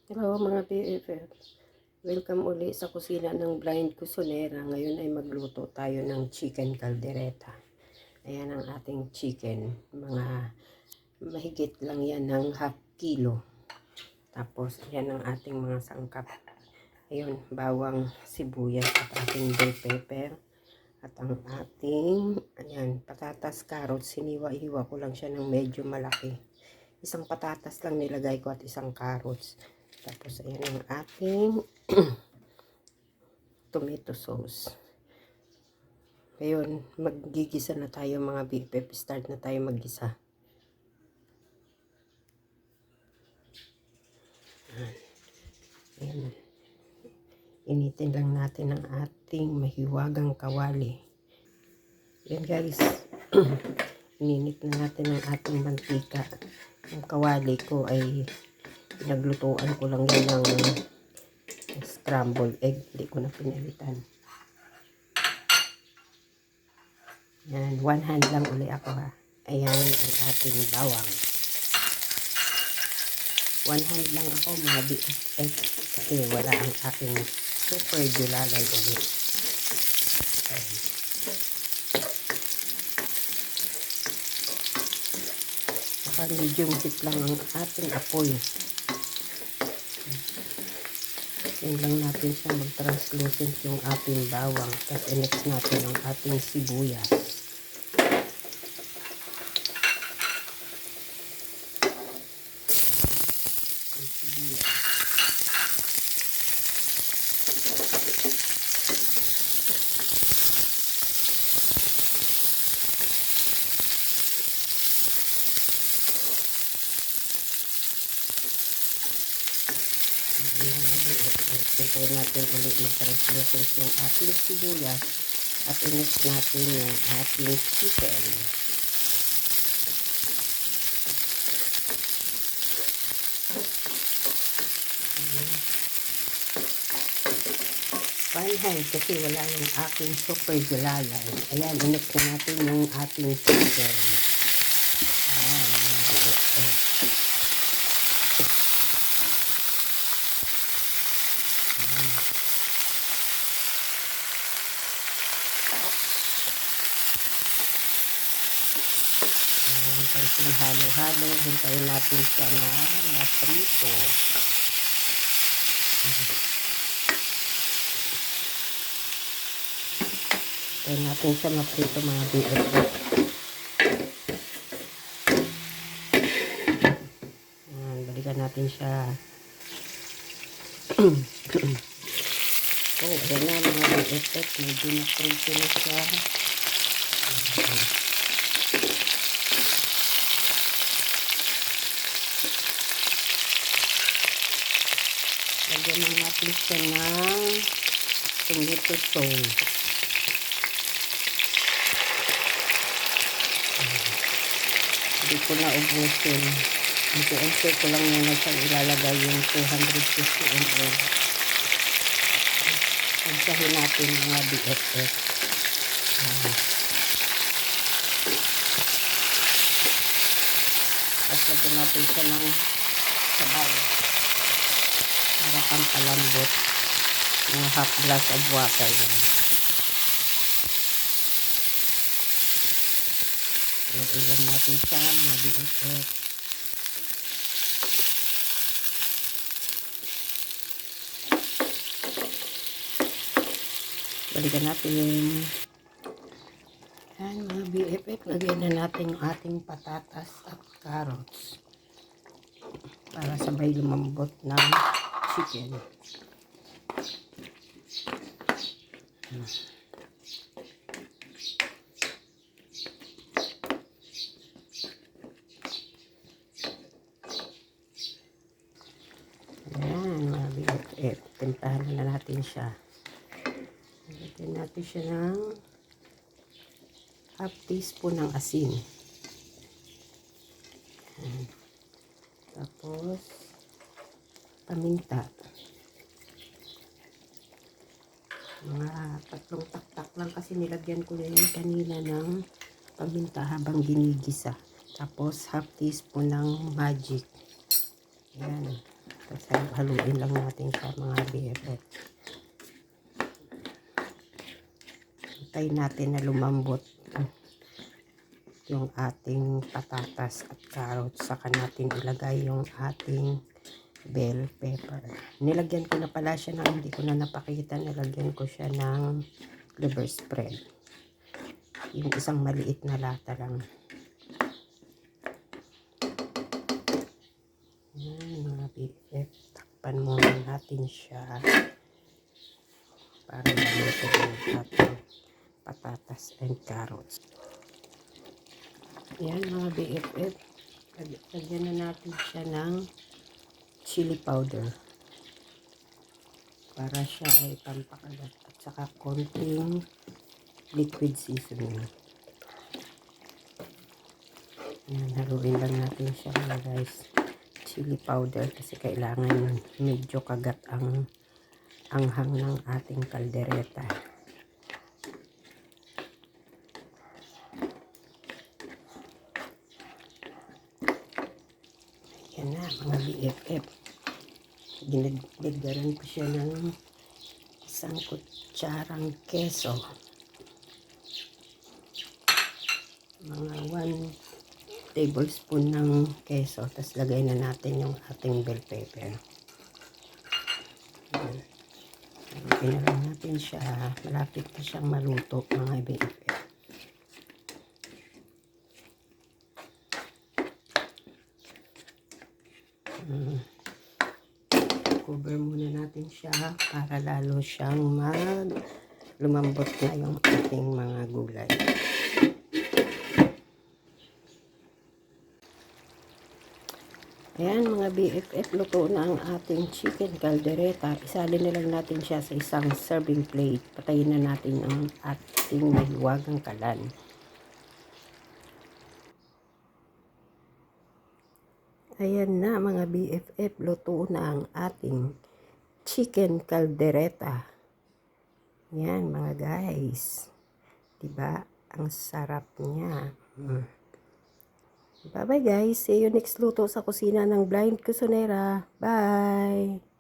Hello mga BFF, welcome uli sa kusina ng Blind Kusinera. Ngayon ay magluto tayo ng chicken caldereta. Ayan ang ating chicken, mga mahigit lang yan ng half kilo. Tapos ayan ang ating mga sangkap. Ayun, bawang, sibuyas at ating bell pepper. At ang ating, ayan, patatas, carrots, siniwa-hiwa ko lang siya ng medyo malaki. Isang patatas lang nilagay ko at isang carrots. Tapos ayan ang ating tomato sauce. Ngayon, maggigisa na tayo mga BFF. Start na tayo maggisa. Ayan. Initin lang natin ang ating mahiwagang kawali. Ayan guys. Ininit na natin ang ating mantika. Ang kawali ko ay pinaglutuan ko lang yan ng scrambled egg. Hindi ko na pinalitan. Yan, one hand lang uli ako ha. Ayan ang ating bawang. One hand lang ako mga BFF kasi wala ang aking super julalay ulit. Saka medium heat lang ang ating apoy. Yan lang natin siya mag-translucent yung ating bawang. Tapos i-mix natin ang ating sibuyas. Siyempre natin ulit mag-translucent yung ating sibuyas at i-mix natin yung ating chicken. One hand kasi wala yung ating super julalay. Ayan, i-mix na natin yung ating chicken. Ayan, konting halo-halo, hintayin natin siya na maprito. Hintayin natin siya maprito mga BFF. Balikan natin siya. Oh, ayan na mga BFF, medyo maprito na siya. Lagyan na natin siya ng tomato sauce. Hindi ko na ubusin. Unti-unti ko lang muna siyang ilalagay yung 250 ml. Pagsahin natin mga BFF. Tapos lagyan natin siya ng sabaw. Para kang palambot ng half glass of water yan. Ilan natin siya mga BFF. Balikan natin. Yan mga BFF, lagyan na natin yung ating patatas at carrots para sabay lumambot ng chicken. Ayan mga BFF, timplahan na natin siya. Lagyan natin siya ng half teaspoon ng asin. Ayan. Tapos paminta. Mga 3 taktak lang kasi nilagyan ko na yan kanina ng paminta habang ginigisa. Tapos half teaspoon ng magic. Ayan. Tapos haluin lang natin siya mga BFF. Hintayin natin na lumambot yung ating patatas at carrots. Saka natin ilagay yung ating bell pepper. Nilagyan ko na pala siya ng, hindi ko na napakita, nilagyan ko siya ng liver spread. Yung isang maliit na lata lang. Yan mga BFF. Takpan muna natin siya para maluto yung ating patatas and carrots. Yan mga BFF. Lagyan na natin siya ng chili powder para siya ay pampakagat at saka konting liquid seasoning. Yan, haluin lang natin siya mga guys. Chili powder kasi kailangan medyo kagat ang anghang ng ating kaldereta. Yan na mga BFF. Ginagdagan ko siya ng isang kutsarang keso. Mga 1 tablespoon ng keso. Tapos lagay na natin yung ating bell pepper. Lagyan na lang natin siya. Malapit na siyang maluto mga BFF. Cover muna natin siya para lalo siyang lumambot na yung ating mga gulay. Ayan mga BFF, luto na ang ating chicken caldereta. Isalin na lang natin siya sa isang serving plate. Patayin na natin ang ating mahiwagang kalan. Ayan na mga BFF, luto na ang ating chicken caldereta. Yan mga guys. Diba? Ang sarap niya. Bye bye guys. See you next luto sa kusina ng Blind Kusinera. Bye!